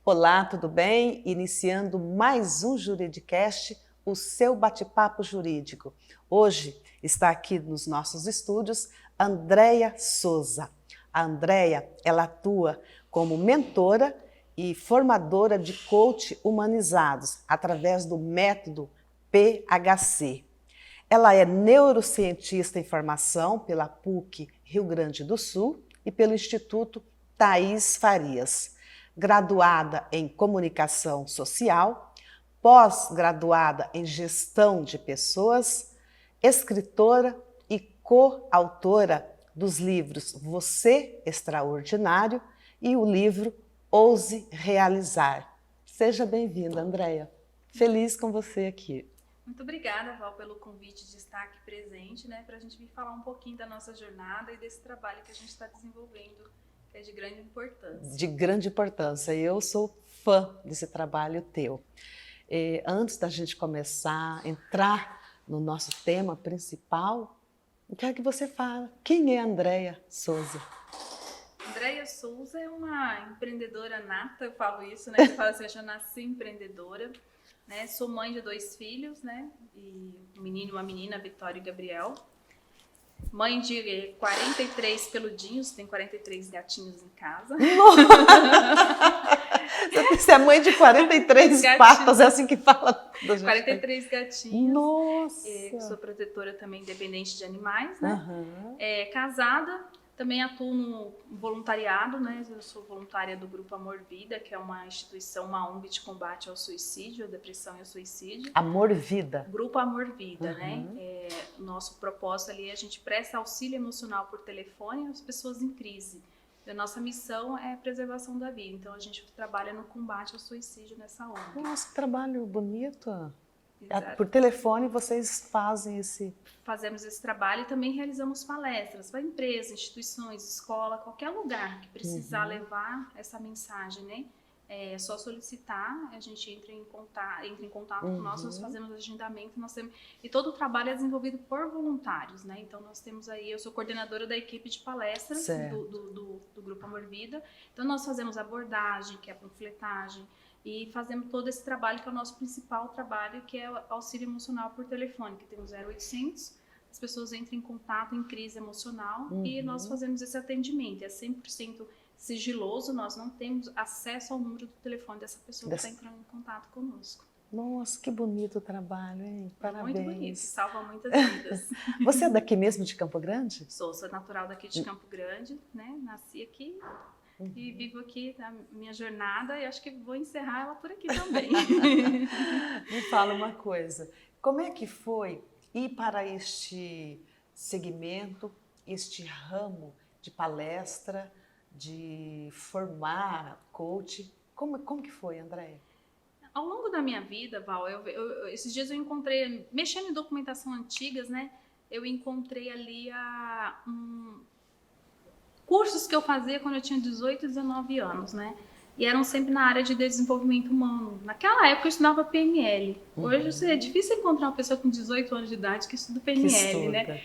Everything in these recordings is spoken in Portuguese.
Olá, tudo bem? Iniciando mais um Juridicast, o seu bate-papo jurídico. Hoje está aqui nos nossos estúdios Andréia Souza. A Andréia, ela atua como mentora e formadora de coach humanizados através do método PHC. Ela é neurocientista em formação pela PUC Rio Grande do Sul e pelo Instituto Thaís Farias. Graduada em comunicação social, pós-graduada em gestão de pessoas, escritora e coautora dos livros Você Extraordinário e o livro Ouse Realizar. Seja bem-vinda, Andréia. Feliz com você aqui. Muito obrigada, Val, pelo convite de estar aqui presente, para a gente vir falar um pouquinho da nossa jornada e desse trabalho que a gente está desenvolvendo, que é de grande importância. De grande importância. Eu sou fã desse trabalho teu. Antes da gente começar a entrar no nosso tema principal, eu quero que você fale. Quem é Andréia Souza? Andréia Souza é uma empreendedora nata, eu falo isso, Eu falo assim, eu já nasci empreendedora. Sou mãe de 2 filhos, e um menino e uma menina, Vitória e Gabriel. Mãe de 43 peludinhos, tem 43 gatinhos em casa. Você é mãe de 43 patas, é assim que fala? 43 gatinhos. Nossa! Sou protetora também independente de animais, Uhum. Casada. Também atuo no voluntariado, Eu sou voluntária do Grupo Amor Vida, que é uma instituição, uma ONG de combate ao suicídio, à depressão e ao suicídio. Amor Vida. Grupo Amor Vida, Uhum. Nosso propósito ali é a gente presta auxílio emocional por telefone às pessoas em crise. A nossa missão é a preservação da vida, então a gente trabalha no combate ao suicídio nessa ONG. Nossa, que trabalho bonito! Exato. Por telefone vocês fazem esse... Fazemos esse trabalho e também realizamos palestras para empresas, instituições, escola, qualquer lugar que precisar levar essa mensagem, É só solicitar, a gente entra em contato com nós fazemos agendamento, e todo o trabalho é desenvolvido por voluntários, Então nós temos aí, eu sou coordenadora da equipe de palestras do Grupo Amor Vida, então nós fazemos abordagem, que é a panfletagem, e fazemos todo esse trabalho, que é o nosso principal trabalho, que é o auxílio emocional por telefone, que tem o 0800, as pessoas entram em contato em crise emocional e nós fazemos esse atendimento, é 100% sigiloso, nós não temos acesso ao número do telefone dessa pessoa que está entrando em contato conosco. Nossa, que bonito o trabalho, hein? Parabéns. Muito bonito, salva muitas vidas. Você é daqui mesmo de Campo Grande? Sou natural daqui de Campo Grande, Nasci aqui. E vivo aqui a minha jornada e acho que vou encerrar ela por aqui também. Me fala uma coisa, como é que foi ir para este segmento, este ramo de palestra, de formar coach? Como que foi, Andréia? Ao longo da minha vida, Val, esses dias eu encontrei, mexendo em documentação antigas, eu encontrei ali cursos que eu fazia quando eu tinha 18 e 19 anos, E eram sempre na área de desenvolvimento humano. Naquela época eu estudava PNL. Hoje é difícil encontrar uma pessoa com 18 anos de idade que estuda PNL,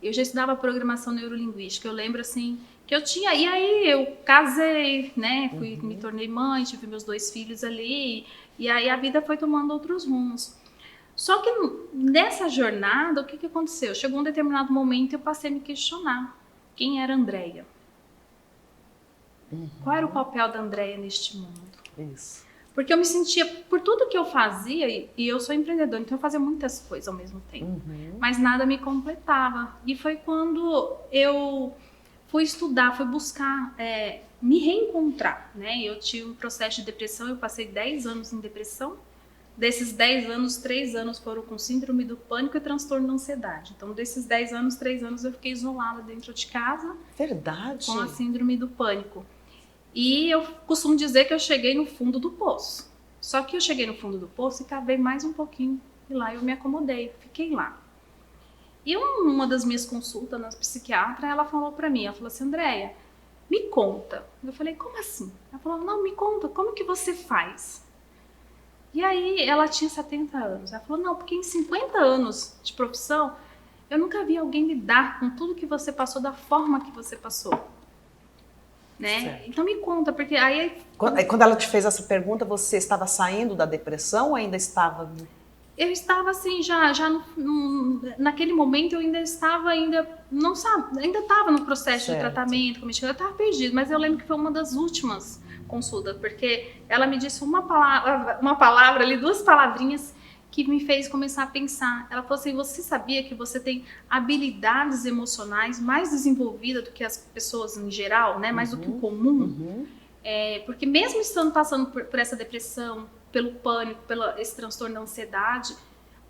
Eu já estudava programação neurolinguística. Eu lembro assim que eu tinha. E aí eu casei, me tornei mãe, tive meus 2 filhos ali. E aí a vida foi tomando outros rumos. Só que nessa jornada, o que aconteceu? Chegou um determinado momento e eu passei a me questionar: quem era a Andréia? Qual era o papel da Andréia neste mundo? Isso. Porque eu me sentia, por tudo que eu fazia, e eu sou empreendedora, então eu fazia muitas coisas ao mesmo tempo, mas nada me completava. E foi quando eu fui estudar, fui buscar me reencontrar, Eu tive um processo de depressão, eu passei 10 anos em depressão. Desses 10 anos, 3 anos foram com síndrome do pânico e transtorno da ansiedade. Então, desses 10 anos, 3 anos eu fiquei isolada dentro de casa. Verdade? Com a síndrome do pânico. E eu costumo dizer que eu cheguei no fundo do poço. Só que eu cheguei no fundo do poço e cavei mais um pouquinho. E lá eu me acomodei, fiquei lá. E uma das minhas consultas na psiquiatra, ela falou pra mim, ela falou assim: Andréia, me conta. Eu falei: como assim? Ela falou: não, me conta, como que você faz? E aí ela tinha 70 anos. Ela falou: não, porque em 50 anos de profissão, eu nunca vi alguém lidar com tudo que você passou da forma que você passou. né? Certo. Então me conta, porque aí... Quando ela te fez essa pergunta, você estava saindo da depressão ou ainda estava... Eu estava assim, naquele momento eu ainda estava, não sabe, ainda estava no processo de tratamento, como eu estava perdido, mas eu lembro que foi uma das últimas consultas, porque ela me disse uma palavra ali, 2 palavrinhas, que me fez começar a pensar. Ela falou assim: você sabia que você tem habilidades emocionais mais desenvolvidas do que as pessoas em geral, né? Mais do que o comum? Porque mesmo estando passando por essa depressão, pelo pânico, pelo esse transtorno da ansiedade,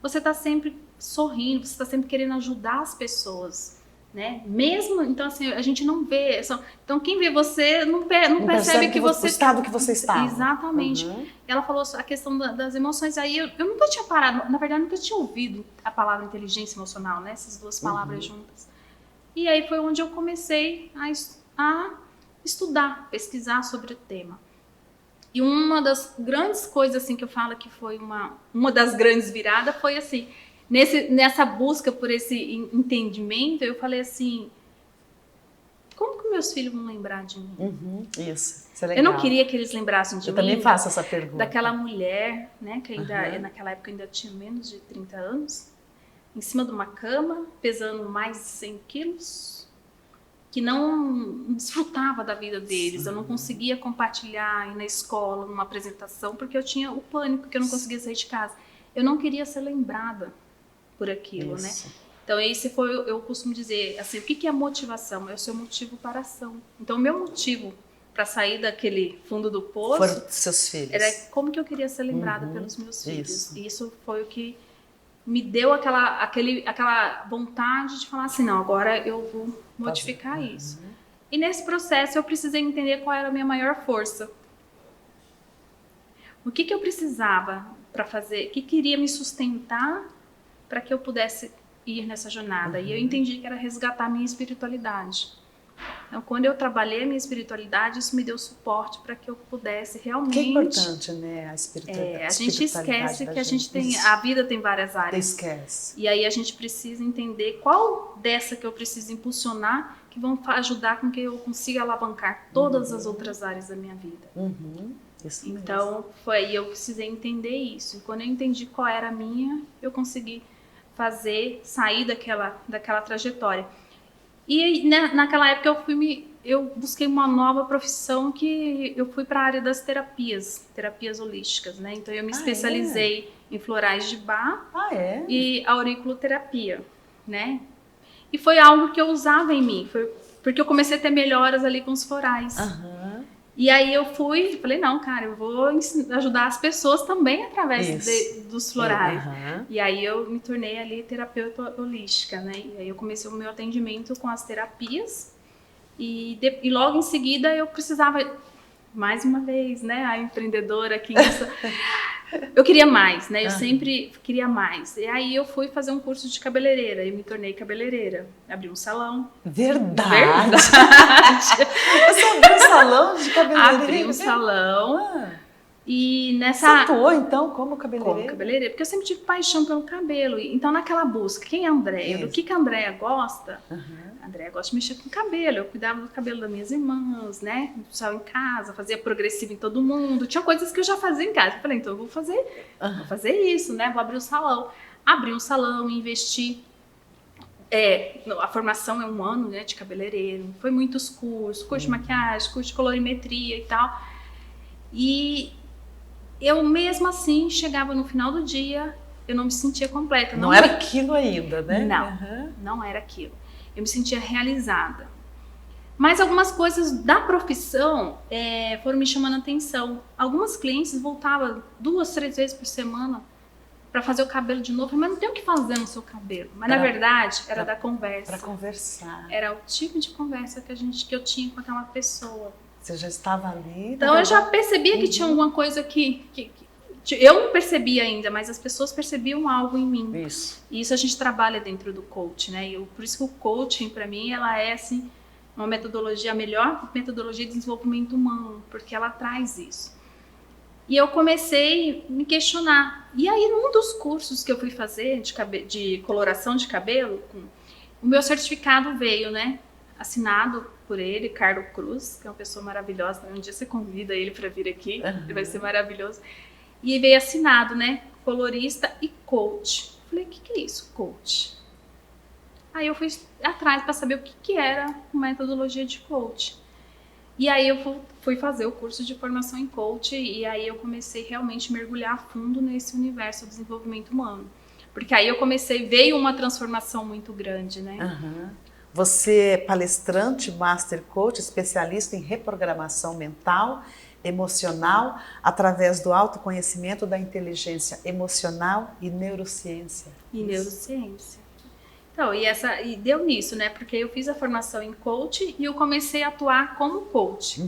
você está sempre sorrindo, você está sempre querendo ajudar as pessoas, né? Mesmo, então assim, a gente não vê, então quem vê você não percebe que você... o estado que você está. Exatamente. Ela falou a questão das emoções, aí eu nunca tinha parado, na verdade nunca tinha ouvido a palavra inteligência emocional, né? Essas 2 palavras juntas. E aí foi onde eu comecei a estudar, pesquisar sobre o tema. E uma das grandes coisas assim que eu falo que foi uma das grandes viradas foi assim, nessa busca por esse entendimento, eu falei assim: como que meus filhos vão lembrar de mim? Isso é legal. Eu não queria que eles lembrassem de mim. Eu também faço essa pergunta. Daquela mulher, né, que ainda naquela época ainda tinha menos de 30 anos, em cima de uma cama, pesando mais de 100 quilos, que não desfrutava da vida deles. Sim. Eu não conseguia compartilhar, ir na escola, numa apresentação, porque eu tinha o pânico, que eu não conseguia sair de casa. Eu não queria ser lembrada por aquilo, né? Então esse foi, eu costumo dizer, assim, o que é motivação? É o seu motivo para a ação. Então o meu motivo para sair daquele fundo do poço... Foram seus filhos. Era como que eu queria ser lembrada pelos meus filhos. E isso foi o que me deu aquela vontade de falar assim, não, agora eu vou modificar isso. E nesse processo eu precisei entender qual era a minha maior força. O que eu precisava para fazer, o que queria me sustentar para que eu pudesse ir nessa jornada. E eu entendi que era resgatar a minha espiritualidade. Então, quando eu trabalhei a minha espiritualidade, isso me deu suporte para que eu pudesse realmente... Que é importante, né? A espiritualidade. A gente esquece que a gente tem... A vida tem várias áreas. Esquece. E aí a gente precisa entender qual dessa que eu preciso impulsionar que vão ajudar com que eu consiga alavancar todas as outras áreas da minha vida. Isso então, foi aí eu precisei entender isso. E quando eu entendi qual era a minha, eu consegui sair daquela trajetória. E naquela época eu busquei uma nova profissão, que eu fui para a área das terapias holísticas, né? Então eu me especializei em florais de Bach e auriculoterapia, né? E foi algo que eu usava em mim, porque eu comecei a ter melhoras ali com os florais. E aí eu falei, não, cara, eu vou ajudar as pessoas também através dos florais. E aí eu me tornei ali terapeuta holística, né? E aí eu comecei o meu atendimento com as terapias e logo em seguida eu precisava, mais uma vez, né, a empreendedora aqui, eu queria mais, né? Eu sempre queria mais. E aí eu fui fazer um curso de cabeleireira e me tornei cabeleireira. Abri um salão. Verdade! Você abriu um salão de cabeleireira? Abri um salão. E Você atuou, então, como cabeleireira? Como cabeleireira, porque eu sempre tive paixão pelo cabelo. Então, naquela busca, quem é a Andréia? Do que a Andréia gosta? A Andréia gosta de mexer com cabelo. Eu cuidava do cabelo das minhas irmãs, né? Só em casa, fazia progressivo em todo mundo. Tinha coisas que eu já fazia em casa. Eu falei, então eu vou fazer isso, né? Vou abrir um salão. Abri um salão, investi. A formação é 1 ano, né, de cabeleireiro. Foi muitos cursos de maquiagem, curso de colorimetria e tal. E eu mesmo assim chegava no final do dia, eu não me sentia completa. Não era aquilo ainda, né? Não era aquilo. Eu me sentia realizada. Mas algumas coisas da profissão foram me chamando a atenção. Algumas clientes voltavam 2, 3 vezes por semana para fazer o cabelo de novo, mas não tem o que fazer no seu cabelo. Mas na verdade era da conversa. Para conversar. Era o tipo de conversa que eu tinha com aquela pessoa. Você já estava ali? Então eu já percebia que tinha alguma coisa que eu não percebia ainda, mas as pessoas percebiam algo em mim. Isso. E isso a gente trabalha dentro do coaching, né? Por isso que o coaching, para mim, ela é assim, uma metodologia, a melhor metodologia de desenvolvimento humano, porque ela traz isso. E eu comecei a me questionar. E aí, num dos cursos que eu fui fazer de coloração de cabelo, o meu certificado veio, né? assinado por ele, Carlos Cruz, que é uma pessoa maravilhosa. Um dia você convida ele para vir aqui, ele vai ser maravilhoso. E veio assinado, né? Colorista e coach. Falei, o que é isso, coach? Aí eu fui atrás para saber o que era uma metodologia de coach. E aí eu fui fazer o curso de formação em coach e aí eu comecei realmente a mergulhar a fundo nesse universo do desenvolvimento humano. Porque aí veio uma transformação muito grande, né? Você é palestrante, master coach, especialista em reprogramação mental, emocional, através do autoconhecimento da inteligência emocional e neurociência. Neurociência. Então, e deu nisso, né? Porque eu fiz a formação em coach e eu comecei a atuar como coach.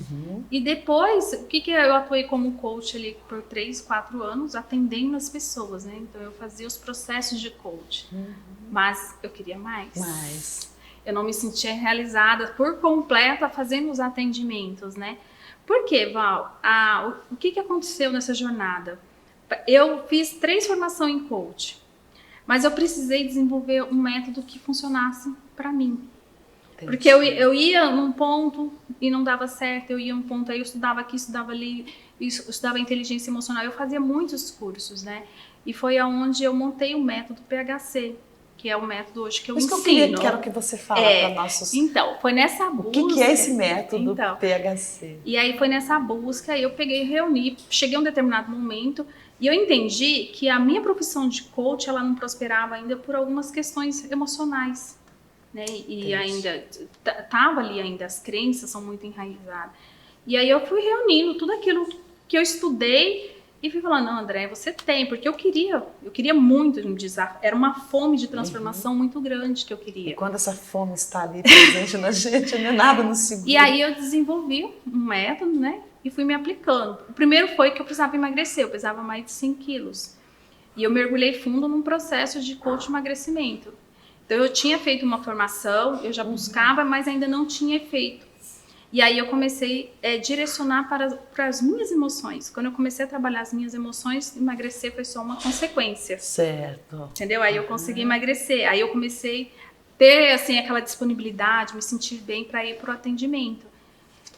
E depois, o que eu atuei como coach ali por 3, 4 anos, atendendo as pessoas, né? Então, eu fazia os processos de coach. Mas eu queria mais. Eu não me sentia realizada por completa fazendo os atendimentos, né? Por quê, Val? O que aconteceu nessa jornada? Eu fiz 3 formações em coach. Mas eu precisei desenvolver um método que funcionasse para mim. Entendi. Porque eu ia num ponto e não dava certo, eu ia num ponto, aí eu estudava aqui, estudava ali, eu estudava inteligência emocional, eu fazia muitos cursos, né? E foi aonde eu montei o método PHC, que é o método hoje que eu ensino. Isso que eu quero que você fale para nossos... Então, foi nessa busca... O que é esse método PHC? E aí foi nessa busca, eu reuni, cheguei a um determinado momento... E eu entendi que a minha profissão de coach, ela não prosperava ainda por algumas questões emocionais, né? E ainda tava ali ainda, as crenças são muito enraizadas. E aí eu fui reunindo tudo aquilo que eu estudei e fui falando, não, André, você tem, porque eu queria muito um desafio, era uma fome de transformação muito grande que eu queria. E quando essa fome está ali presente na gente, não é nada nos segura. E aí eu desenvolvi um método, né? E fui me aplicando. O primeiro foi que eu precisava emagrecer, eu pesava mais de 100 quilos. E eu mergulhei fundo num processo de coach de emagrecimento. Então eu tinha feito uma formação, eu já buscava, mas ainda não tinha efeito. E aí eu comecei a direcionar para as minhas emoções. Quando eu comecei a trabalhar as minhas emoções, emagrecer foi só uma consequência. Certo. Entendeu? Aí eu consegui emagrecer. Aí eu comecei a ter assim, aquela disponibilidade, me sentir bem para ir para o atendimento.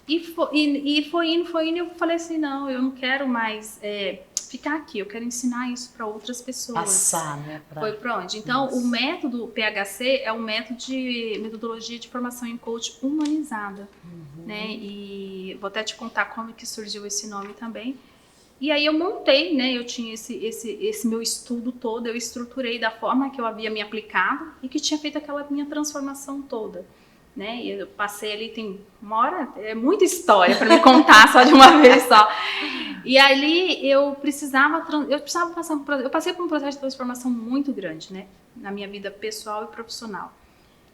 E foi indo, e eu falei assim, não, eu não quero mais ficar aqui, eu quero ensinar isso para outras pessoas. Passar, né? Foi para onde? Então, o método PHC é um método de metodologia de formação em coach humanizada, né? E vou até te contar como que surgiu esse nome também. E aí eu montei, né? Eu tinha esse meu estudo todo, eu estruturei da forma que eu havia me aplicado e que tinha feito aquela minha transformação toda. Né? E eu passei ali, tem uma hora, é muita história para me contar só de uma vez só. E ali eu passei por um processo de transformação muito grande, né? Na minha vida pessoal e profissional.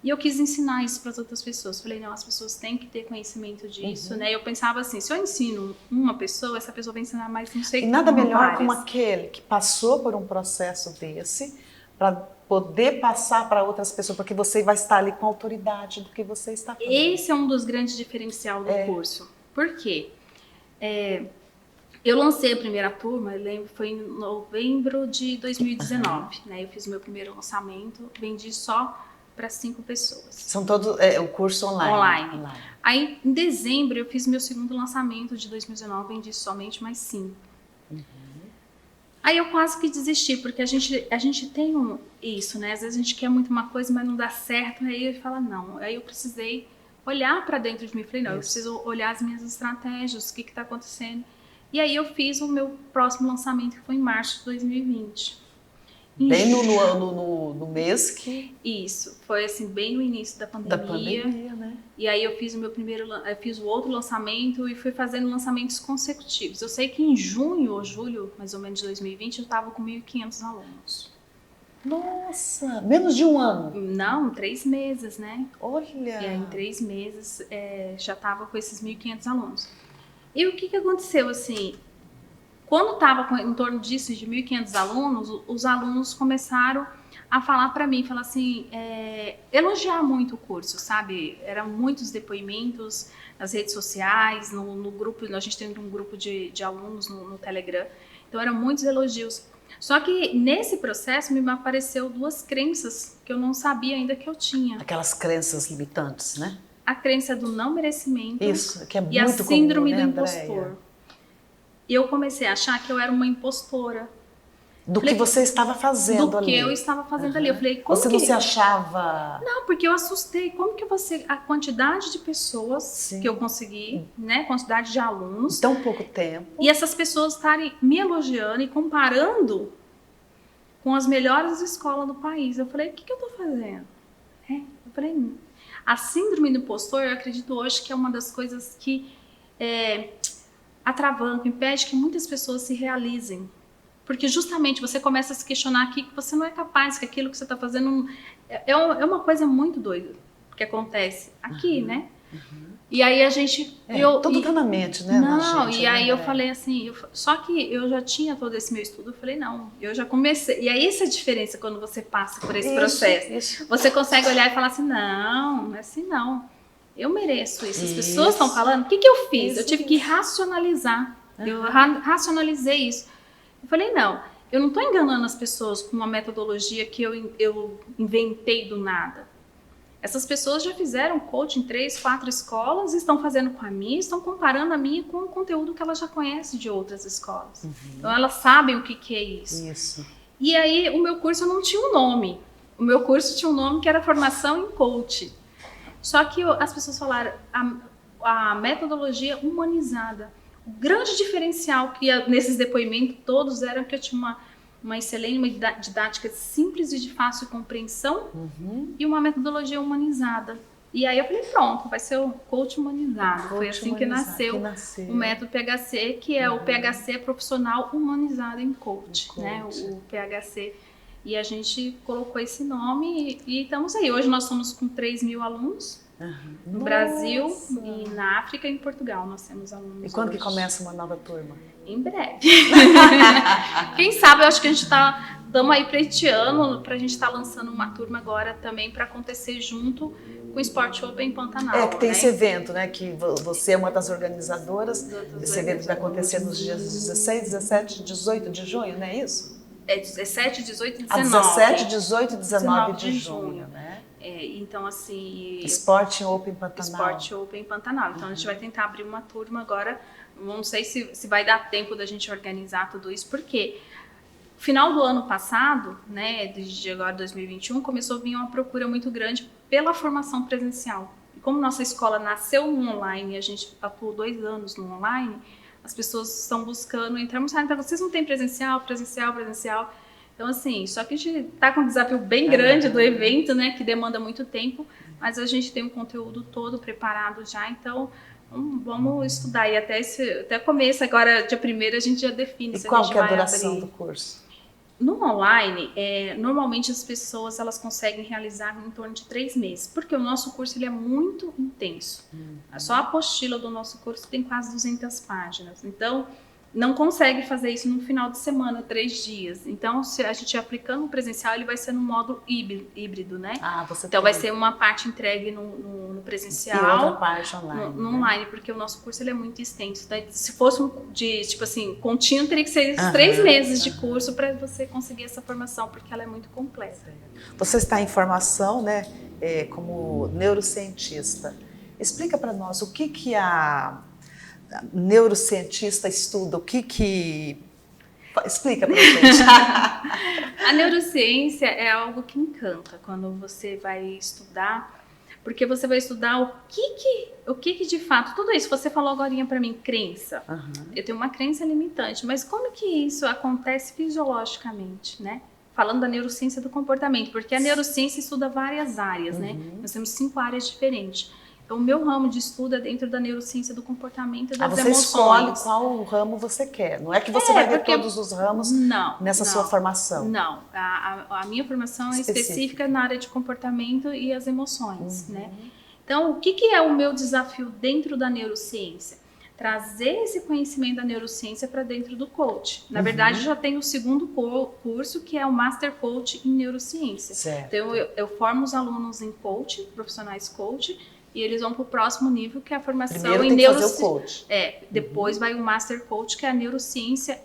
E eu quis ensinar isso para as outras pessoas. Falei, não, as pessoas têm que ter conhecimento disso, né? Eu pensava assim, se eu ensino uma pessoa, essa pessoa vai ensinar mais não sei E nada melhor várias. como aquele que passou por um processo desse para poder passar para outras pessoas, porque você vai estar ali com a autoridade do que você está fazendo. Esse é um dos grandes diferenciais do curso. Por quê? Eu lancei a primeira turma, eu lembro, foi em novembro de 2019. Né? Eu fiz o meu primeiro lançamento, vendi só para 5 pessoas. São todos o curso online. Aí, em dezembro, eu fiz meu segundo lançamento de 2019, vendi somente mais 5. Aí eu quase que desisti, porque a gente tem isso, né? Às vezes a gente quer muito uma coisa, mas não dá certo, aí eu falo, não. Aí eu precisei olhar para dentro de mim, falei, não, eu preciso olhar as minhas estratégias, o que está acontecendo. E aí eu fiz o meu próximo lançamento, que foi em março de 2020. Bem no mês que... Isso, foi assim, bem no início da pandemia. Né? E aí eu fiz o outro lançamento e fui fazendo lançamentos consecutivos. Eu sei que em junho ou julho, mais ou menos de 2020, eu estava com 1.500 alunos. Nossa, menos de um ano? Não, 3 meses, né? Olha! E aí em 3 meses já estava com esses 1.500 alunos. E o que aconteceu, assim... Quando estava em torno disso, de 1.500 alunos, os alunos começaram a falar para mim, falar assim, elogiar muito o curso, sabe? Eram muitos depoimentos nas redes sociais, no grupo, a gente tem um grupo de alunos no Telegram, então eram muitos elogios. Só que nesse processo me apareceu 2 crenças que eu não sabia ainda que eu tinha. Aquelas crenças limitantes, né? a crença do não merecimento Isso, que é e a muito síndrome comum, né, do Andréia? impostor. E eu comecei a achar que eu era uma impostora Do que você estava fazendo do ali. que eu estava fazendo ali. Eu falei, como Você que... não se achava... Não, porque eu assustei. Como que você... A quantidade de pessoas Sim. que eu consegui, né? Quantidade de alunos. Em tão pouco tempo. E essas pessoas estarem me elogiando e comparando com as melhores escolas do país. Eu falei, o que eu tô fazendo? Eu falei, a síndrome do impostor, eu acredito hoje que é uma das coisas que atravanca, impede que muitas pessoas se realizem. Porque justamente você começa a se questionar aqui que você não é capaz, que aquilo que você está fazendo é uma coisa muito doida que acontece aqui, né? E aí a gente... tudo tá na mente, né? Não, gente, e aí eu falei assim, só que eu já tinha todo esse meu estudo, eu falei, não, eu já comecei. E aí essa é a diferença quando você passa por esse processo. Isso. Você consegue olhar e falar assim, não é assim não. Eu mereço isso. As pessoas estão falando, o que eu fiz? Eu tive que racionalizar. Eu racionalizei isso. Eu falei, não, eu não estou enganando as pessoas com uma metodologia que eu inventei do nada. Essas pessoas já fizeram coaching em 3, 4 escolas, estão fazendo com a minha, estão comparando a minha com o conteúdo que elas já conhecem de outras escolas. Então elas sabem o que é isso. Isso. E aí o meu curso não tinha um nome. O meu curso tinha um nome que era Formação em Coach. Só que as pessoas falaram a metodologia humanizada. O grande diferencial que nesses depoimentos todos era que eu tinha uma excelente uma didática simples e de fácil compreensão e uma metodologia humanizada. E aí eu falei, pronto, vai ser o coach humanizado. Foi assim que nasceu o método PHC, que é o PHC profissional humanizado em coach, né? O PHC. E a gente colocou esse nome e estamos aí. Hoje nós estamos com 3.000 alunos. No Brasil, e na África e em Portugal nós temos alunos. E quando hoje. que começa uma nova turma? Em breve. Quem sabe, eu acho que a gente estamos aí pleiteando para a gente estar lançando uma turma agora também para acontecer junto com o Sport Open Pantanal. Que tem esse evento, né? Que você é uma das organizadoras. Esse evento vai acontecer nos dias 16, 17, 18 de junho, não é isso? É 17, 18 e 19. 17, 18 e 19 de junho, né? Então, assim... Sport Open Pantanal. Sport Open Pantanal. Então, a gente vai tentar abrir uma turma agora. Não sei se vai dar tempo da gente organizar tudo isso, porque final do ano passado, né, de agora 2021, começou a vir uma procura muito grande pela formação presencial. E como nossa escola nasceu no online e a gente atuou 2 anos no online, as pessoas estão buscando entrar no site. Então, vocês não têm presencial. Então, assim, só que a gente está com um desafio bem grande do evento, né, que demanda muito tempo, mas a gente tem um conteúdo todo preparado já, então vamos estudar. E até começo, agora, dia 1º, a gente já define se a gente vai abrir. E qual que é a duração do curso? No online, normalmente as pessoas elas conseguem realizar em torno de 3 meses, porque o nosso curso ele é muito intenso. Só a apostila do nosso curso tem quase 200 páginas, então não consegue fazer isso no final de semana, 3 dias. Então, se a gente aplicando o presencial, ele vai ser no modo híbrido, né? Então, vai ser uma parte entregue no presencial e outra parte online. No online, porque o nosso curso ele é muito extenso. Então, se fosse tipo assim, contínuo, teria que ser 3 meses de curso para você conseguir essa formação, porque ela é muito completa. Você está em formação, né, como neurocientista. Explica para nós o que a neurocientista estuda, explica pra gente. A neurociência é algo que encanta quando você vai estudar, porque você vai estudar o que de fato, tudo isso, você falou agora pra mim, crença. Eu tenho uma crença limitante, mas como que isso acontece fisiologicamente, né? Falando da neurociência do comportamento, porque a neurociência estuda várias áreas, né? Nós temos 5 áreas diferentes. Então, o meu ramo de estudo é dentro da neurociência do comportamento e das emoções. Você escolhe qual ramo você quer. Não é que você vai ver todos os ramos nessa sua formação. Não. A minha formação é específica na área de comportamento e as emoções, né? Então, o que é o meu desafio dentro da neurociência? Trazer esse conhecimento da neurociência para dentro do coach. Na verdade, eu já tenho o 2º curso, que é o Master Coach em Neurociência. Certo. Então, eu formo os alunos em coach, profissionais coach, e eles vão para o próximo nível, que é a formação Primeiro em neurociência. Fazer o coach. Depois vai o Master Coach, que é a neurociência,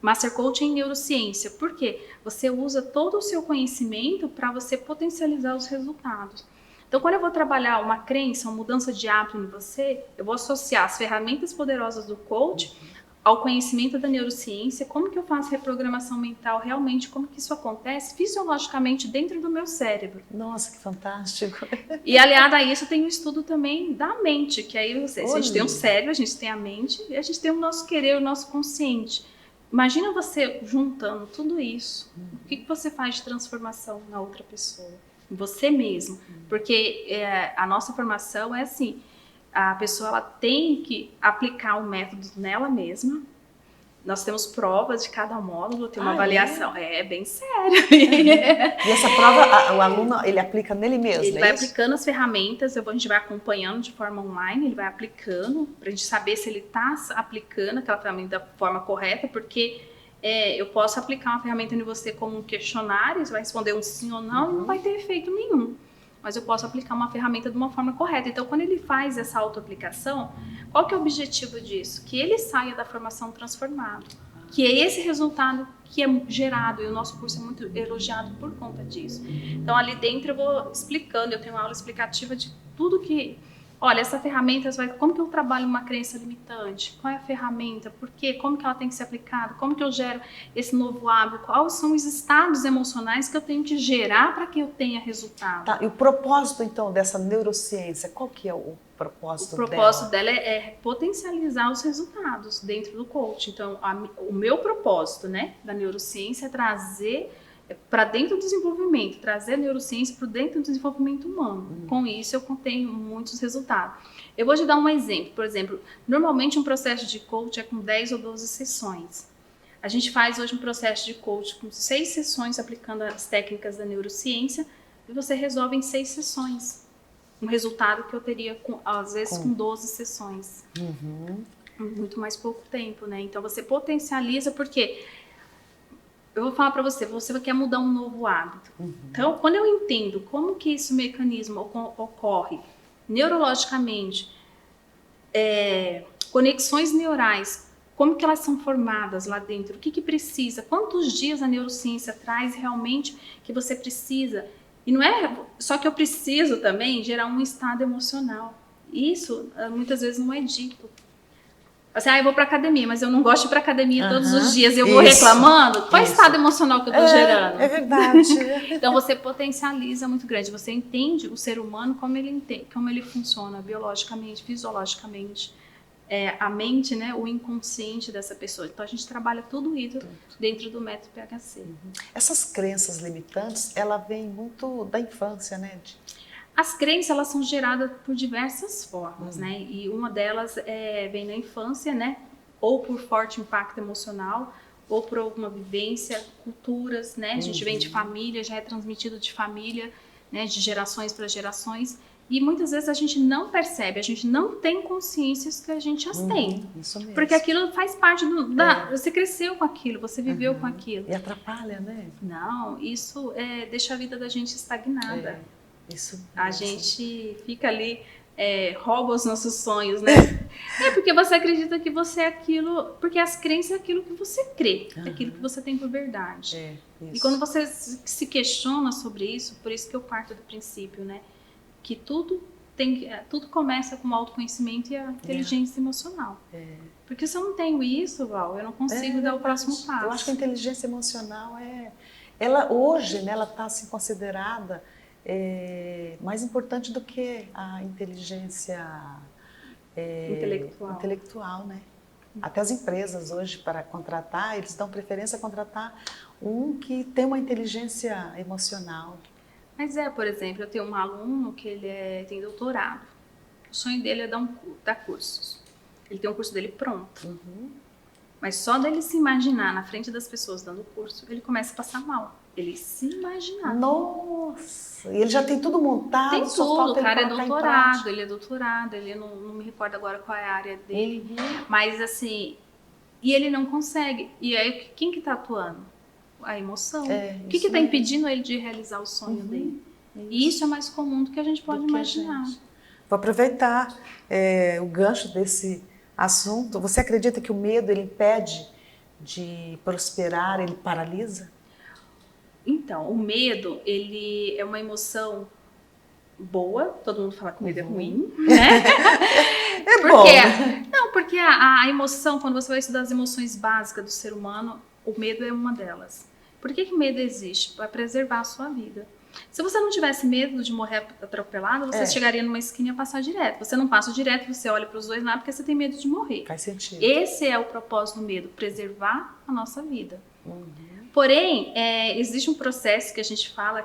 Master Coach em neurociência. Por quê? Você usa todo o seu conhecimento para você potencializar os resultados. Então, quando eu vou trabalhar uma crença, uma mudança de hábito em você, eu vou associar as ferramentas poderosas do coach ao conhecimento da neurociência, como que eu faço reprogramação mental realmente, como que isso acontece fisiologicamente dentro do meu cérebro. Nossa, que fantástico. E aliado a isso, tem um estudo também da mente, que aí a gente tem o Olha. cérebro, a gente tem a mente e a gente tem o nosso querer, o nosso consciente. Imagina você juntando tudo isso, o que você faz de transformação na outra pessoa, em você mesmo. Porque a nossa formação é assim, a pessoa ela tem que aplicar o método nela mesma. Nós temos provas de cada módulo, tem uma avaliação. É bem sério. E essa prova, o aluno, ele aplica nele mesmo? Ele vai aplicando as ferramentas, a gente vai acompanhando de forma online, ele vai aplicando, para a gente saber se ele está aplicando aquela ferramenta da forma correta, porque eu posso aplicar uma ferramenta em você como um questionário, você vai responder um sim ou não, e não vai ter efeito nenhum. Mas eu posso aplicar uma ferramenta de uma forma correta. Então, quando ele faz essa autoaplicação, qual que é o objetivo disso? Que ele saia da formação transformado. Que é esse resultado que é gerado, e o nosso curso é muito elogiado por conta disso. Então, ali dentro eu vou explicando, eu tenho uma aula explicativa de tudo que... Olha, essa ferramenta, como que eu trabalho uma crença limitante? Qual é a ferramenta? Por quê? Como que ela tem que ser aplicada? Como que eu gero esse novo hábito? Quais são os estados emocionais que eu tenho que gerar para que eu tenha resultado? Tá, e o propósito, então, dessa neurociência, qual que é o propósito dela? O propósito dela é potencializar os resultados dentro do coaching. Então, o meu propósito, né, da neurociência é trazer para dentro do desenvolvimento, trazer a neurociência para dentro do desenvolvimento humano. Com isso, eu tenho muitos resultados. Eu vou te dar um exemplo. Por exemplo, normalmente um processo de coaching é com 10 ou 12 sessões. A gente faz hoje um processo de coaching com 6 sessões, aplicando as técnicas da neurociência, e você resolve em 6 sessões. Um resultado que eu teria, às vezes, com 12 sessões. Muito mais pouco tempo, né? Então, você potencializa, porque... Eu vou falar para você quer mudar um novo hábito. Então, quando eu entendo como que esse mecanismo ocorre neurologicamente, conexões neurais, como que elas são formadas lá dentro, o que precisa, quantos dias a neurociência traz realmente que você precisa. E não é só que eu preciso também gerar um estado emocional. Isso, muitas vezes, não é dito. Assim, eu vou para academia, mas eu não gosto de ir para academia todos os dias. Eu vou reclamando. Qual é o estado emocional que eu estou gerando? É verdade. Então, você potencializa muito grande. Você entende o ser humano, como ele funciona biologicamente, fisiologicamente. A mente, né, o inconsciente dessa pessoa. Então, a gente trabalha tudo isso dentro do método PHC. Essas crenças limitantes, ela vem muito da infância, né? As crenças, elas são geradas por diversas formas, né? E uma delas vem na infância, né? Ou por forte impacto emocional, ou por alguma vivência, culturas, né? A gente vem de família, já é transmitido de família, né? De gerações para gerações. E muitas vezes a gente não percebe, a gente não tem consciências que a gente as tem. Isso mesmo. Porque aquilo faz parte você cresceu com aquilo, você viveu com aquilo. E atrapalha, né? Não, isso deixa a vida da gente estagnada. Isso mesmo. A gente fica ali, rouba os nossos sonhos, né? Porque você acredita que você é aquilo, porque as crenças é aquilo que você crê, é aquilo que você tem por verdade. E quando você se questiona sobre isso, por isso que eu parto do princípio, né? Que tudo começa com o autoconhecimento e a inteligência emocional. Porque se eu não tenho isso, Val, eu não consigo dar o próximo passo. Eu acho que a inteligência emocional ela hoje, né, ela está assim, considerada mais importante do que a inteligência intelectual, né? Até as empresas hoje, para contratar, eles dão preferência a contratar um que tem uma inteligência emocional. Mas por exemplo, eu tenho um aluno que ele tem doutorado. O sonho dele é dar cursos. Ele tem um curso dele pronto. Mas só dele se imaginar na frente das pessoas dando curso, ele começa a passar mal. Ele se imaginar. Nossa! E ele já tem tudo montado? Tem tudo. O cara é doutorado, ele não me recordo agora qual é a área dele. Mas assim, e ele não consegue. E aí, quem que tá atuando? A emoção. O que está impedindo ele de realizar o sonho dele? E isso é mais comum do que a gente pode imaginar. Vou aproveitar o gancho desse assunto. Você acredita que o medo ele impede de prosperar, ele paralisa? Então, o medo ele é uma emoção boa, todo mundo fala que medo é ruim, né? É Por bom. quê? Não, porque a emoção, quando você vai estudar as emoções básicas do ser humano, o medo é uma delas. Por que o medo existe? Para preservar a sua vida. Se você não tivesse medo de morrer atropelado, você chegaria numa esquina e ia passar direto. Você não passa direto, você olha para os dois lados porque você tem medo de morrer. Faz sentido. Esse é o propósito do medo, preservar a nossa vida. Porém, existe um processo que a gente fala,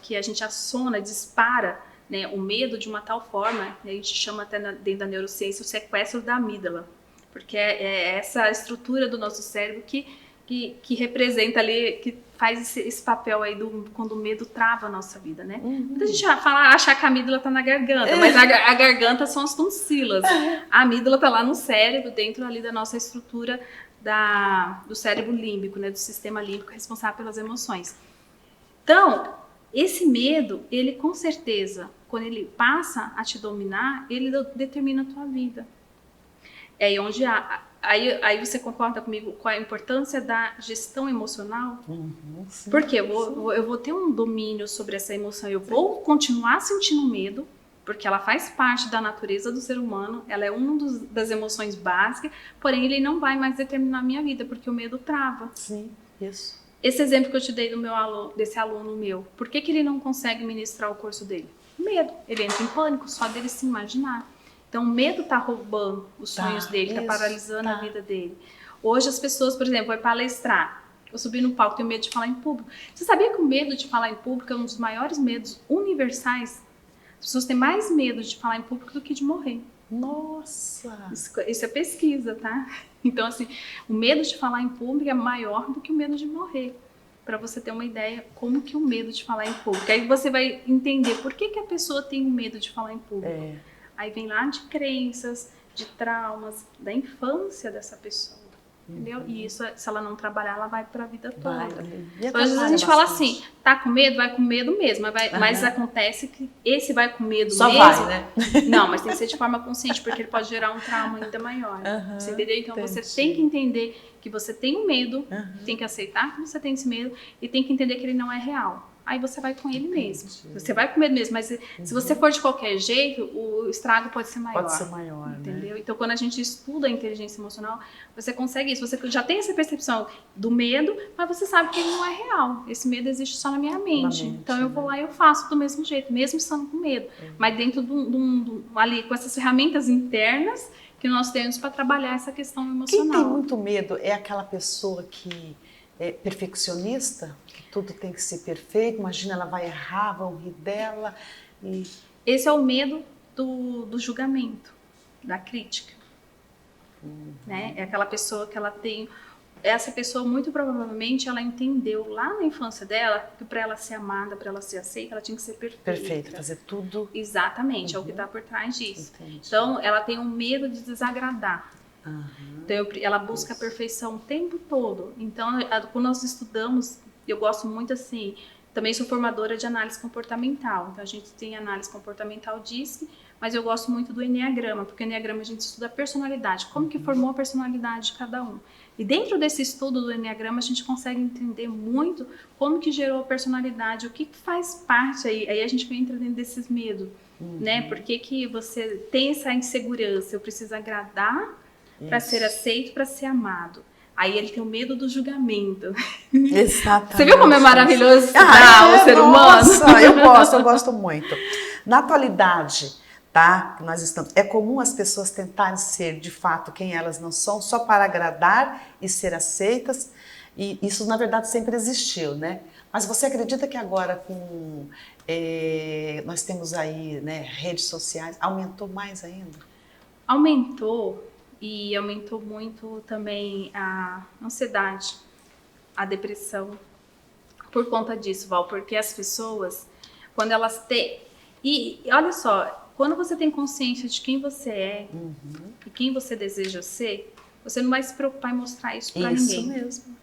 que a gente aciona, dispara, né, o medo de uma tal forma, a gente chama até dentro da neurociência o sequestro da amígdala, porque é essa estrutura do nosso cérebro que representa ali, que faz esse papel aí quando o medo trava a nossa vida, né? Muita gente acha que a amígdala tá na garganta, mas a garganta são as tonsilas. A amígdala tá lá no cérebro, dentro ali da nossa estrutura do cérebro límbico, né? Do sistema límbico responsável pelas emoções. Então, esse medo, ele com certeza, quando ele passa a te dominar, ele determina a tua vida. É aí onde aí você concorda comigo com a importância da gestão emocional? Sim, Porque eu vou ter um domínio sobre essa emoção, eu vou continuar sentindo medo, porque ela faz parte da natureza do ser humano, ela é uma das emoções básicas, porém ele não vai mais determinar a minha vida, porque o medo trava. Sim, isso. Esse exemplo que eu te dei desse aluno meu, por que ele não consegue ministrar o curso dele? Medo. Ele entra em pânico só dele se imaginar. Então, o medo está roubando os sonhos dele, está paralisando a vida dele. Hoje, as pessoas, por exemplo, vão palestrar. Eu subi no palco, tenho medo de falar em público. Você sabia que o medo de falar em público é um dos maiores medos universais? As pessoas têm mais medo de falar em público do que de morrer. Nossa! Isso é pesquisa, tá? Então, assim, o medo de falar em público é maior do que o medo de morrer. Para você ter uma ideia como que o medo de falar em público. Aí você vai entender por que a pessoa tem medo de falar em público. Aí vem lá de crenças, de traumas, da infância dessa pessoa. Entendeu? E isso, se ela não trabalhar, ela vai para a vida toda. Então, às vezes a gente fala assim, tá com medo? Vai com medo mesmo. Mas acontece que esse vai com medo só mesmo. Vai, né? Não, mas tem que ser de forma consciente, porque ele pode gerar um trauma ainda maior. Você entendeu? Então você tem que entender que você tem um medo, tem que aceitar que você tem esse medo e tem que entender que ele não é real. Aí você vai com ele mesmo. Você vai com medo mesmo, mas se você for de qualquer jeito, o estrago pode ser maior. Pode ser maior, entendeu? Né? Então, quando a gente estuda a inteligência emocional, você consegue isso. Você já tem essa percepção do medo, mas você sabe que ele não é real. Esse medo existe só na minha mente. Então, eu vou lá e eu faço do mesmo jeito, mesmo estando com medo. Mas dentro ali, com essas ferramentas internas que nós temos para trabalhar essa questão emocional. Quem tem muito medo é aquela pessoa que é perfeccionista, que tudo tem que ser perfeito, imagina, ela vai errar, vão rir dela. Esse é o medo do julgamento, da crítica. Né? É aquela pessoa que ela tem... Essa pessoa, muito provavelmente, ela entendeu lá na infância dela que para ela ser amada, para ela ser aceita, ela tinha que ser perfeita. Perfeita, fazer tudo. Exatamente, é o que está por trás disso. Entendi. Então, ela tem um medo de desagradar. Então, ela busca a perfeição o tempo todo. Então, quando nós estudamos, eu gosto muito assim, também sou formadora de análise comportamental. Então, a gente tem análise comportamental DISC, mas eu gosto muito do Enneagrama, porque o Enneagrama a gente estuda a personalidade, como que formou a personalidade de cada um. E dentro desse estudo do Enneagrama, a gente consegue entender muito como que gerou a personalidade, o que faz parte aí a gente entra dentro desses medos, né? Por que você tem essa insegurança, eu preciso agradar para ser aceito, para ser amado. Aí ele tem o medo do julgamento. Exatamente. Você viu como é maravilhoso estudar o ser humano? Eu gosto muito. Na atualidade, tá? Nós estamos, é comum as pessoas tentarem ser de fato quem elas não são, só para agradar e ser aceitas. E isso, na verdade, sempre existiu, né? Mas você acredita que agora com nós temos aí, né, redes sociais, aumentou mais ainda? Aumentou. E aumentou muito também a ansiedade, a depressão, por conta disso, Val, porque as pessoas, quando elas têm... E olha só, quando você tem consciência de quem você é e quem você deseja ser, você não vai se preocupar em mostrar isso para ninguém. Isso mesmo.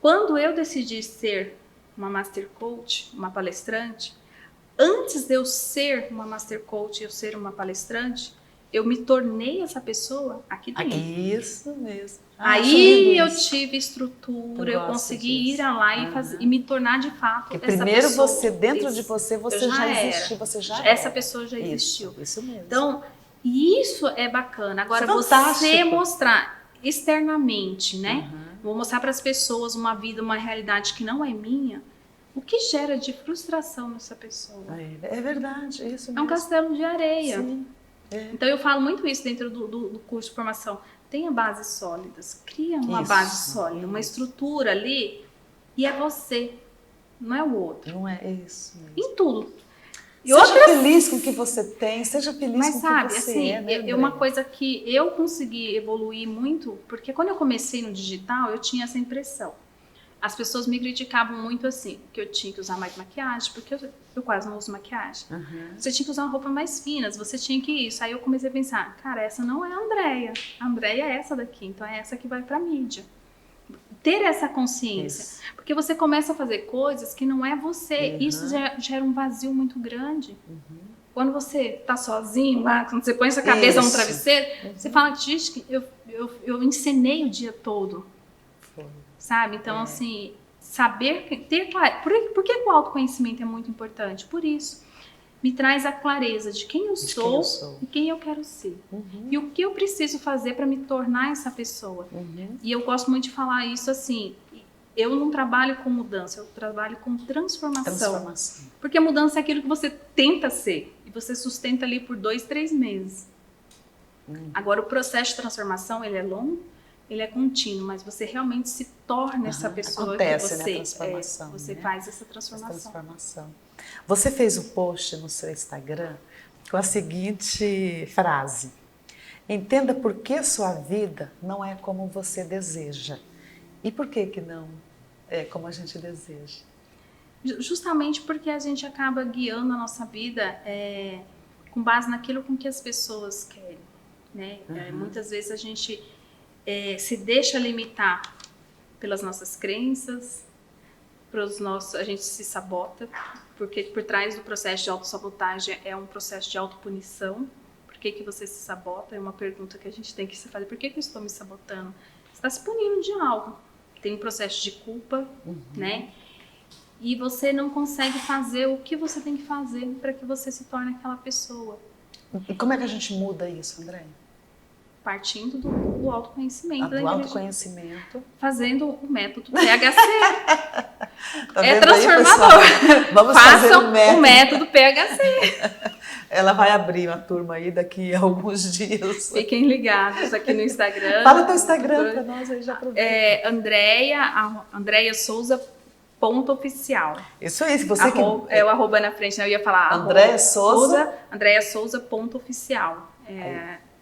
Quando eu decidi ser uma Master Coach, uma palestrante, antes de eu ser uma Master Coach e eu ser uma palestrante, eu me tornei essa pessoa aqui dentro. Isso mesmo. Aí eu tive estrutura, eu consegui disso. ir lá e me tornar de fato Porque essa primeiro pessoa. você, dentro de você já existiu, você já essa era. pessoa já existiu. Isso mesmo. Então, isso é bacana. Agora, Isso é você mostrar externamente, né? Vou mostrar para as pessoas uma vida, uma realidade que não é minha. O que gera de frustração nessa pessoa? É verdade, isso mesmo. É um castelo de areia. Sim. Então eu falo muito isso dentro do curso de formação. Tenha bases sólidas, cria uma base sólida, uma estrutura ali, e é você, não é o outro. Não é isso mesmo. Em tudo. E seja feliz com o que você tem, seja feliz com o que você assim, é, né, é uma coisa que eu consegui evoluir muito, porque quando eu comecei no digital, eu tinha essa impressão. As pessoas me criticavam muito assim, que eu tinha que usar mais maquiagem, porque eu quase não uso maquiagem. Você tinha que usar roupas mais finas, você tinha que isso. Aí eu comecei a pensar, cara, essa não é a Andreia. A Andreia é essa daqui, então é essa que vai pra mídia. Ter essa consciência. Isso. Porque você começa a fazer coisas que não é você. Isso gera um vazio muito grande. Quando você tá sozinho lá, quando você põe essa cabeça no travesseiro, você fala, gente, eu encenei o dia todo. Sabe? Então, assim, saber, ter clareza. Por que o autoconhecimento é muito importante? Por isso. Me traz a clareza de quem eu sou e quem eu quero ser. E o que eu preciso fazer para me tornar essa pessoa. E eu gosto muito de falar isso assim, eu não trabalho com mudança, eu trabalho com transformação. Porque a mudança é aquilo que você tenta ser e você sustenta ali por 2, 3 meses. Agora, o processo de transformação, ele é longo, ele é contínuo, mas você realmente se torna essa pessoa que você né, a transformação, você faz essa transformação. Você fez um post no seu Instagram com a seguinte frase: entenda por que sua vida não é como você deseja. E por que não é como a gente deseja? Justamente porque a gente acaba guiando a nossa vida com base naquilo com que as pessoas querem, né? Muitas vezes a gente se deixa limitar pelas nossas crenças, a gente se sabota, porque por trás do processo de autossabotagem é um processo de autopunição. Por que você se sabota? É uma pergunta que a gente tem que se fazer. Por que eu estou me sabotando? Você está se punindo de algo. Tem um processo de culpa, né? E você não consegue fazer o que você tem que fazer para que você se torne aquela pessoa. E como é que a gente muda isso, André? Partindo do autoconhecimento. Do autoconhecimento. Fazendo o método PHC. Tá é transformador. Aí, vamos fazer o método PHC. Ela vai abrir uma turma aí daqui a alguns dias. Fiquem ligados aqui no Instagram. Fala o teu Instagram para nós aí, já aproveita. Andreia Souza .oficial. Isso aí, se você é o arroba na frente, né? Eu ia falar Andreia Souza. Andreia Souza .oficial.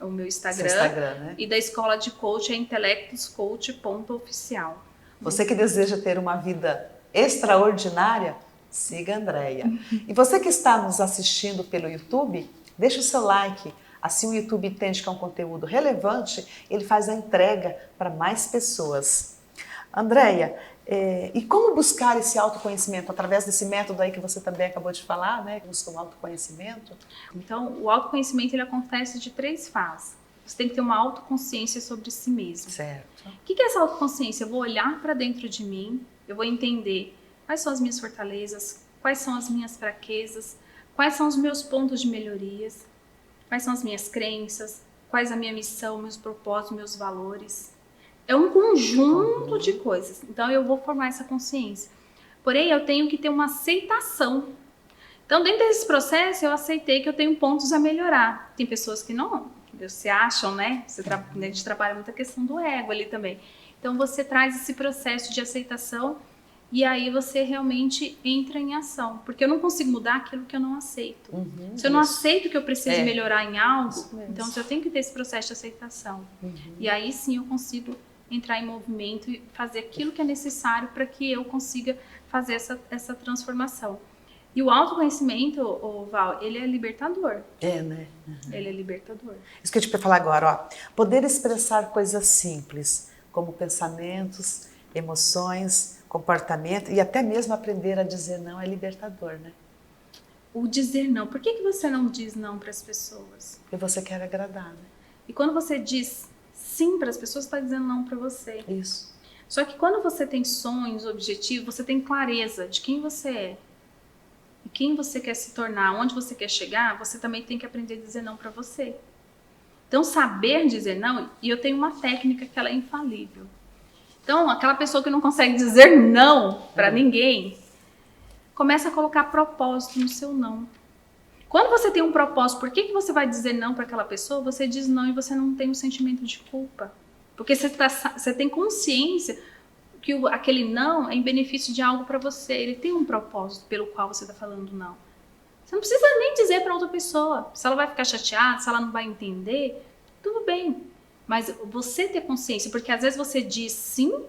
O meu Instagram, né? E da escola de coach é intelectuscoach.oficial. Você que deseja ter uma vida extraordinária, siga a Andreia. E você que está nos assistindo pelo YouTube, deixa o seu like. Assim o YouTube entende que é um conteúdo relevante, ele faz a entrega para mais pessoas. Andreia, e como buscar esse autoconhecimento? Através desse método aí que você também acabou de falar, né? Busca o autoconhecimento. Então, o autoconhecimento ele acontece de 3 fases. Você tem que ter uma autoconsciência sobre si mesmo. Certo. O que é essa autoconsciência? Eu vou olhar para dentro de mim, eu vou entender quais são as minhas fortalezas, quais são as minhas fraquezas, quais são os meus pontos de melhorias, quais são as minhas crenças, quais a minha missão, meus propósitos, meus valores. É um conjunto de coisas. Então, eu vou formar essa consciência. Porém, eu tenho que ter uma aceitação. Então, dentro desse processo, eu aceitei que eu tenho pontos a melhorar. Tem pessoas que não se acham, né? A gente trabalha muito a questão do ego ali também. Então, você traz esse processo de aceitação e aí você realmente entra em ação. Porque eu não consigo mudar aquilo que eu não aceito. Se eu não aceito que eu preciso melhorar em algo, então eu tenho que ter esse processo de aceitação. E aí sim eu consigo entrar em movimento e fazer aquilo que é necessário para que eu consiga fazer essa transformação. E o autoconhecimento, Val, ele é libertador. Né? Ele é libertador. Isso que eu te quero falar agora, ó. Poder expressar coisas simples, como pensamentos, emoções, comportamento, e até mesmo aprender a dizer não é libertador, né? o dizer não. Por que você não diz não para as pessoas? Porque você quer agradar, né? E quando você diz sim para as pessoas, você está dizendo não para você. Isso. Só que quando você tem sonhos, objetivos, você tem clareza de quem você é. E quem você quer se tornar, onde você quer chegar, você também tem que aprender a dizer não para você. Então, saber dizer não, e eu tenho uma técnica que ela é infalível. Então, aquela pessoa que não consegue dizer não para ninguém, começa a colocar propósito no seu não. Quando você tem um propósito, por que você vai dizer não para aquela pessoa? Você diz não e você não tem um sentimento de culpa. Porque você tem consciência que aquele não é em benefício de algo para você. Ele tem um propósito pelo qual você está falando não. Você não precisa nem dizer para outra pessoa. Se ela vai ficar chateada, se ela não vai entender, tudo bem. Mas você ter consciência, porque às vezes você diz sim,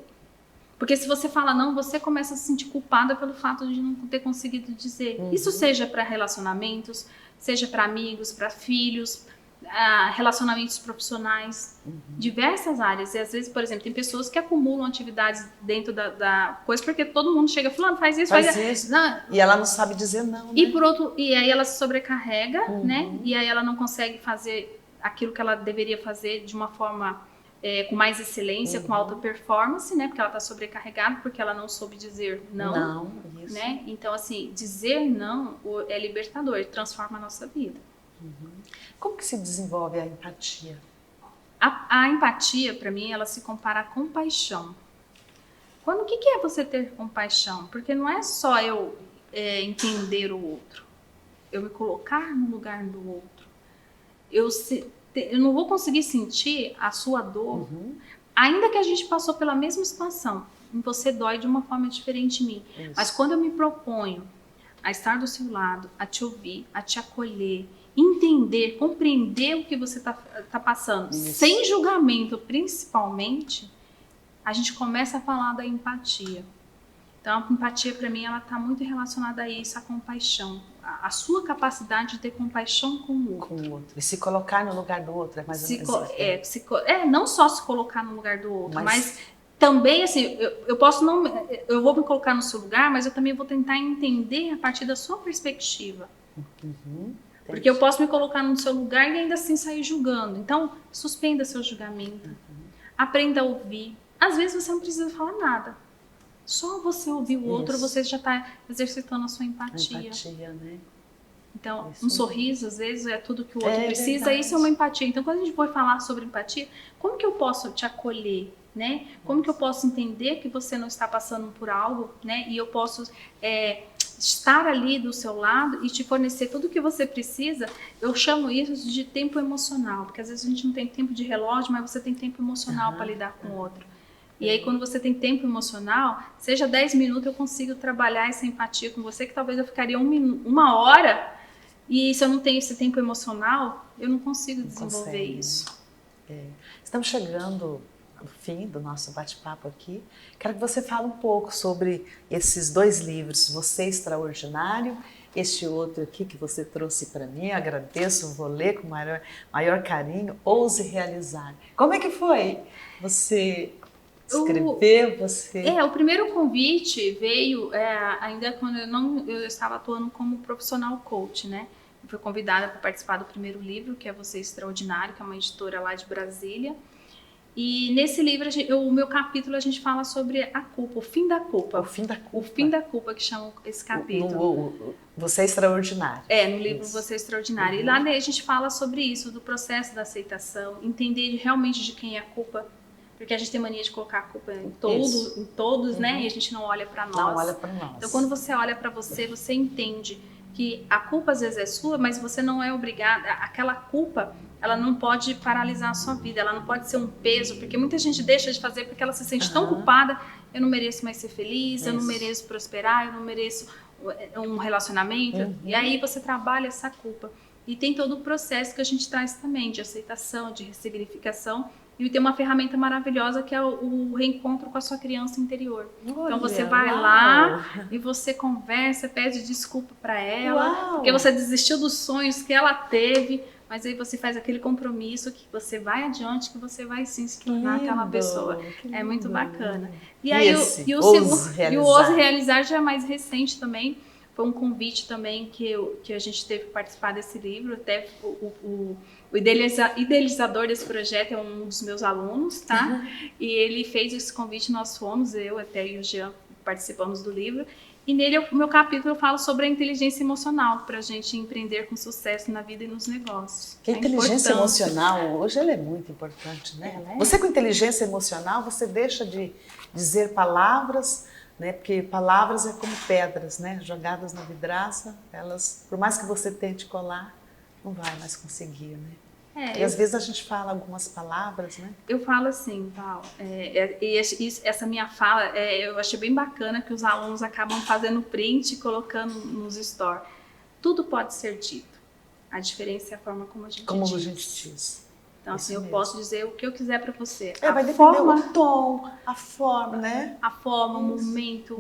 porque se você fala não, você começa a se sentir culpada pelo fato de não ter conseguido dizer. Isso seja para relacionamentos, seja para amigos, para filhos, relacionamentos profissionais, diversas áreas. E às vezes, por exemplo, tem pessoas que acumulam atividades dentro da coisa, porque todo mundo chega falando, faz isso, faz isso. Não. E ela não sabe dizer não, né? E aí ela se sobrecarrega, né? E aí ela não consegue fazer aquilo que ela deveria fazer de uma forma com mais excelência, com alta performance, né? Porque ela está sobrecarregada, porque ela não soube dizer não. Não, isso. Né? Então, assim, dizer não é libertador, transforma a nossa vida. Como que se desenvolve a empatia? A empatia, para mim, ela se compara à compaixão. O que é você ter compaixão? Porque não é só eu entender o outro, eu me colocar no lugar do outro. Eu não vou conseguir sentir a sua dor, ainda que a gente passou pela mesma situação. Você dói de uma forma diferente em mim. Isso. Mas quando eu me proponho a estar do seu lado, a te ouvir, a te acolher, entender, compreender o que você tá passando, sem julgamento principalmente, a gente começa a falar da empatia. Então, a empatia, para mim, ela está muito relacionada a isso, a compaixão. A sua capacidade de ter compaixão com o outro. Com o outro. E se colocar no lugar do outro, é mais ou menos isso. Não só se colocar no lugar do outro, mas também, assim, eu vou me colocar no seu lugar, mas eu também vou tentar entender a partir da sua perspectiva. Porque eu posso me colocar no seu lugar e ainda assim sair julgando. Então, suspenda seu julgamento. Aprenda a ouvir. Às vezes você não precisa falar nada. Só você ouvir o outro, você já está exercitando a sua empatia. Empatia, né? Então, um sorriso, às vezes, é tudo que o outro precisa. Verdade. Isso é uma empatia. Então, quando a gente for falar sobre empatia, como que eu posso te acolher, né? Como que eu posso entender que você não está passando por algo, né? E eu posso estar ali do seu lado e te fornecer tudo o que você precisa. Eu chamo isso de tempo emocional, porque às vezes a gente não tem tempo de relógio, mas você tem tempo emocional para lidar com o outro. E aí, quando você tem tempo emocional, seja 10 minutos, eu consigo trabalhar essa empatia com você, que talvez eu ficaria uma hora, e se eu não tenho esse tempo emocional, eu não consigo desenvolver isso. Estamos chegando ao fim do nosso bate-papo aqui. Quero que você fale um pouco sobre esses 2 livros, Você Extraordinário, este outro aqui que você trouxe para mim, eu agradeço, vou ler com maior carinho, Ouse Realizar. Como é que foi? Você escrever, o primeiro convite veio ainda quando eu estava atuando como profissional coach, né? Eu fui convidada para participar do primeiro livro, que é Você Extraordinário, que é uma editora lá de Brasília. E nesse livro, o meu capítulo, a gente fala sobre a culpa, o fim da culpa. O fim da culpa. O fim da culpa, que chama esse capítulo. Você Extraordinário. No livro Você Extraordinário. E lá a gente fala sobre isso, do processo da aceitação, entender realmente de quem é a culpa. Porque a gente tem mania de colocar a culpa em todos, né? E a gente não olha para nós. Não olha para nós. Então, quando você olha para você, você entende que a culpa às vezes é sua, mas você não é obrigada. Aquela culpa, ela não pode paralisar a sua vida, ela não pode ser um peso, porque muita gente deixa de fazer porque ela se sente tão culpada. Eu não mereço mais ser feliz, eu não mereço prosperar, eu não mereço um relacionamento. E aí você trabalha essa culpa. E tem todo o processo que a gente traz também, de aceitação, de ressignificação. E tem uma ferramenta maravilhosa que é o reencontro com a sua criança interior. Olha, então você vai lá e você conversa, pede desculpa para ela, porque você desistiu dos sonhos que ela teve, mas aí você faz aquele compromisso que você vai adiante, que você vai sim se tornar aquela pessoa. É muito bacana. E aí o Ouse Realizar já é mais recente também, Foi um convite também que a gente teve que participar desse livro. Até o idealizador desse projeto é um dos meus alunos, tá? E ele fez esse convite, nós fomos, eu até e o Jean participamos do livro. E nele, o meu capítulo, eu falo sobre a inteligência emocional, para a gente empreender com sucesso na vida e nos negócios. A inteligência emocional, hoje, ela é muito importante, né? Você com inteligência emocional, você deixa de dizer palavras, né? Porque palavras é como pedras, né? Jogadas na vidraça, elas, por mais que você tente colar, não vai mais conseguir, né? E às vezes a gente fala algumas palavras, né? Eu falo assim, Val, essa minha fala, eu achei bem bacana que os alunos acabam fazendo print e colocando nos stories. Tudo pode ser dito. A diferença é a forma como a gente diz. Como a gente diz. Então, assim, eu posso dizer o que eu quiser para você. Vai depender do tom, a forma, né? A forma, o momento.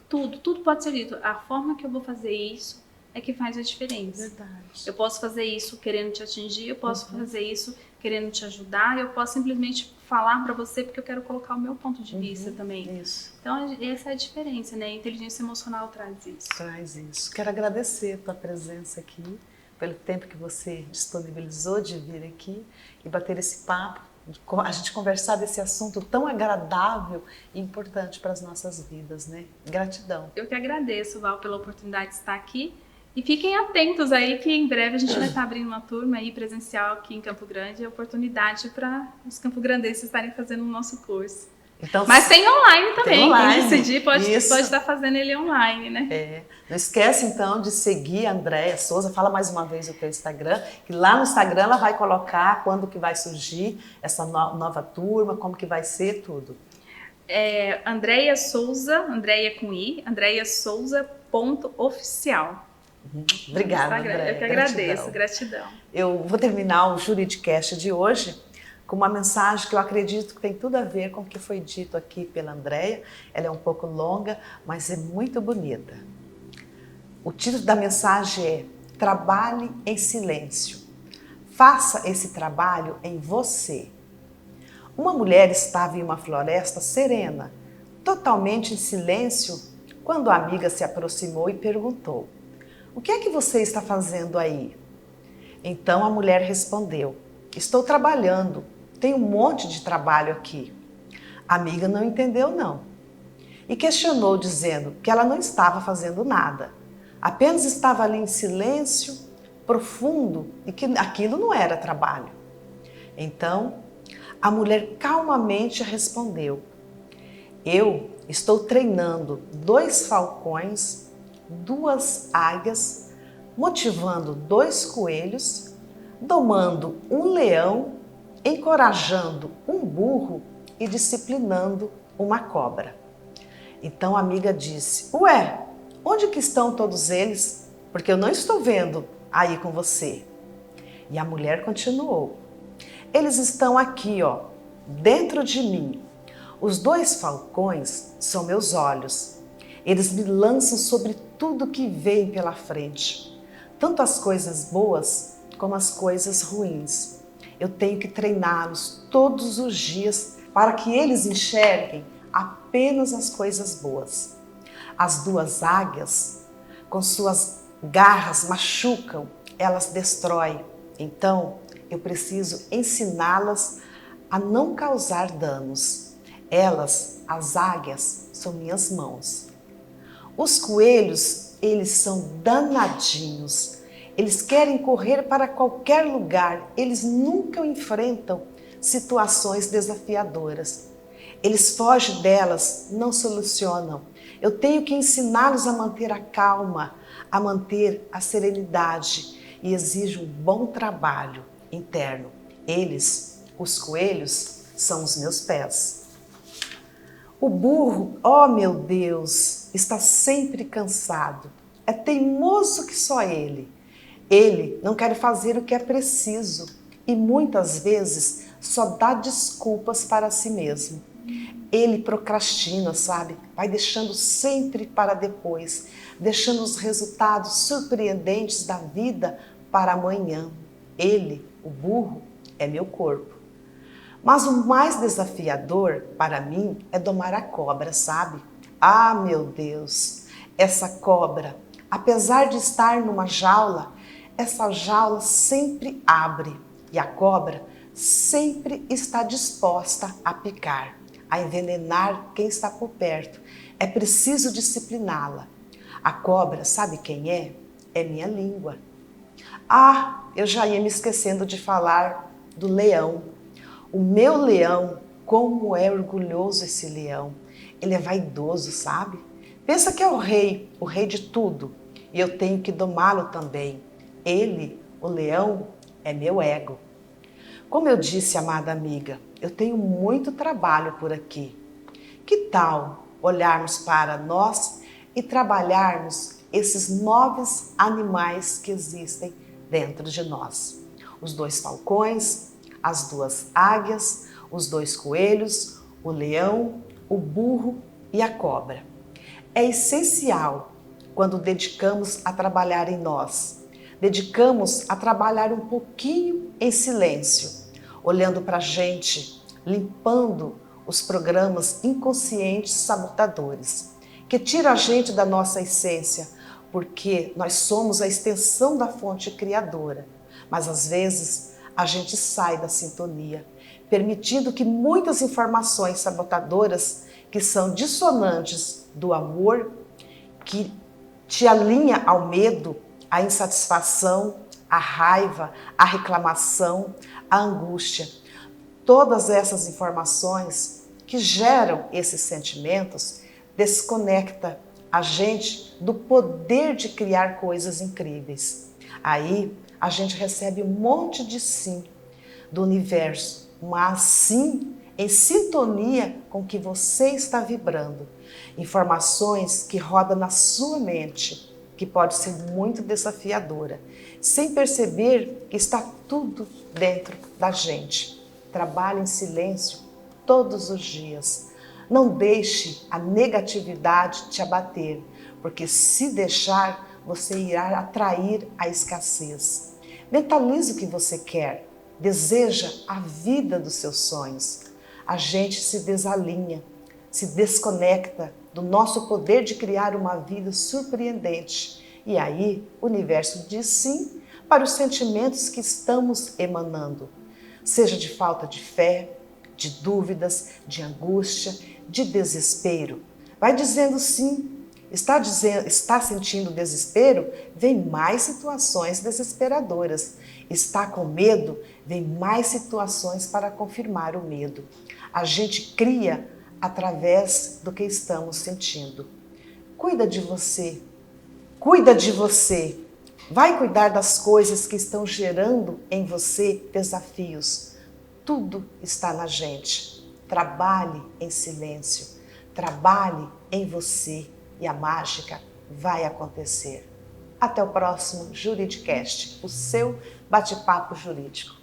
Tudo pode ser dito. A forma que eu vou fazer isso é que faz a diferença. Verdade. Eu posso fazer isso querendo te atingir, eu posso fazer isso querendo te ajudar, eu posso simplesmente falar para você porque eu quero colocar o meu ponto de vista também. Isso. Então, essa é a diferença, né? A inteligência emocional traz isso. Traz isso. Quero agradecer a tua presença aqui, pelo tempo que você disponibilizou de vir aqui e bater esse papo, a gente conversar desse assunto tão agradável e importante para as nossas vidas, né? Gratidão. Eu que agradeço, Val, pela oportunidade de estar aqui. E fiquem atentos aí que em breve a gente vai estar abrindo uma turma aí presencial aqui em Campo Grande, a oportunidade para os campograndenses estarem fazendo o nosso curso. Então, mas tem online também, tem online. Quem decidir pode estar fazendo ele online, né? Não esquece então de seguir a Andréia Souza, fala mais uma vez o teu Instagram, que lá no Instagram ela vai colocar quando que vai surgir essa nova turma, como que vai ser tudo. Andréia Souza, Andréia com I, andreiasouza.oficial. Obrigada, Andréia. Eu que agradeço, gratidão. Eu vou terminar o Juridicast de hoje com uma mensagem que eu acredito que tem tudo a ver com o que foi dito aqui pela Andréia. Ela é um pouco longa, mas é muito bonita. O título da mensagem é: Trabalhe em silêncio. Faça esse trabalho em você. Uma mulher estava em uma floresta serena, totalmente em silêncio, quando a amiga se aproximou e perguntou: "O que é que você está fazendo aí?" Então a mulher respondeu: "Estou trabalhando, tem um monte de trabalho aqui." A amiga não entendeu não e questionou dizendo que ela não estava fazendo nada, apenas estava ali em silêncio profundo e que aquilo não era trabalho. Então a mulher calmamente respondeu: "Eu estou treinando 2 falcões, 2 águias, motivando 2 coelhos, domando um leão, encorajando um burro e disciplinando uma cobra." Então a amiga disse: "Ué, onde que estão todos eles? Porque eu não estou vendo aí com você." E a mulher continuou: "Eles estão aqui, ó, dentro de mim. Os 2 falcões são meus olhos. Eles me lançam sobre tudo que vem pela frente, tanto as coisas boas como as coisas ruins. Eu tenho que treiná-los todos os dias para que eles enxerguem apenas as coisas boas. As 2 águias, com suas garras, machucam, elas destroem. Então, eu preciso ensiná-las a não causar danos. Elas, as águias, são minhas mãos. Os coelhos, eles são danadinhos. Eles querem correr para qualquer lugar. Eles nunca enfrentam situações desafiadoras. Eles fogem delas, não solucionam. Eu tenho que ensiná-los a manter a calma, a manter a serenidade e exige um bom trabalho interno. Eles, os coelhos, são os meus pés. O burro, oh meu Deus, está sempre cansado. É teimoso que só ele. Ele não quer fazer o que é preciso e muitas vezes só dá desculpas para si mesmo. Ele procrastina, sabe? Vai deixando sempre para depois, deixando os resultados surpreendentes da vida para amanhã. Ele, o burro, é meu corpo. Mas o mais desafiador para mim é domar a cobra, sabe? Ah, meu Deus, essa cobra, Apesar de estar numa jaula, essa jaula sempre abre e a cobra sempre está disposta a picar, a envenenar quem está por perto. É preciso discipliná-la. A cobra, sabe quem é? É minha língua. Ah, eu já ia me esquecendo de falar do leão. O meu leão, como é orgulhoso esse leão. Ele é vaidoso, sabe? Pensa que é o rei de tudo. E eu tenho que domá-lo também. Ele, o leão, é meu ego. Como eu disse, amada amiga, eu tenho muito trabalho por aqui. Que tal olharmos para nós e trabalharmos esses novos animais que existem dentro de nós? Os 2 falcões, as 2 águias, os 2 coelhos, o leão, o burro e a cobra. É essencial quando dedicamos a trabalhar em nós. Dedicamos a trabalhar um pouquinho em silêncio, olhando para a gente, limpando os programas inconscientes sabotadores, que tiram a gente da nossa essência, porque nós somos a extensão da fonte criadora. Mas às vezes a gente sai da sintonia, permitindo que muitas informações sabotadoras, que são dissonantes do amor, que te alinha ao medo, à insatisfação, à raiva, à reclamação, à angústia. Todas essas informações que geram esses sentimentos desconecta a gente do poder de criar coisas incríveis. Aí a gente recebe um monte de sim do universo, mas sim em sintonia com o que você está vibrando. Informações que rodam na sua mente, que pode ser muito desafiadora, sem perceber que está tudo dentro da gente. Trabalhe em silêncio todos os dias. Não deixe a negatividade te abater, porque se deixar, você irá atrair a escassez. Mentalize o que você quer. Deseja a vida dos seus sonhos. A gente se desalinha, se desconecta do nosso poder de criar uma vida surpreendente. E aí o universo diz sim para os sentimentos que estamos emanando. Seja de falta de fé, de dúvidas, de angústia, de desespero. Vai dizendo sim. Está sentindo desespero? Vem mais situações desesperadoras. Está com medo? Vem mais situações para confirmar o medo. A gente cria através do que estamos sentindo. Cuida de você. Cuida de você. Vai cuidar das coisas que estão gerando em você desafios. Tudo está na gente. Trabalhe em silêncio. Trabalhe em você. E a mágica vai acontecer. Até o próximo Juridicast, o seu bate-papo jurídico.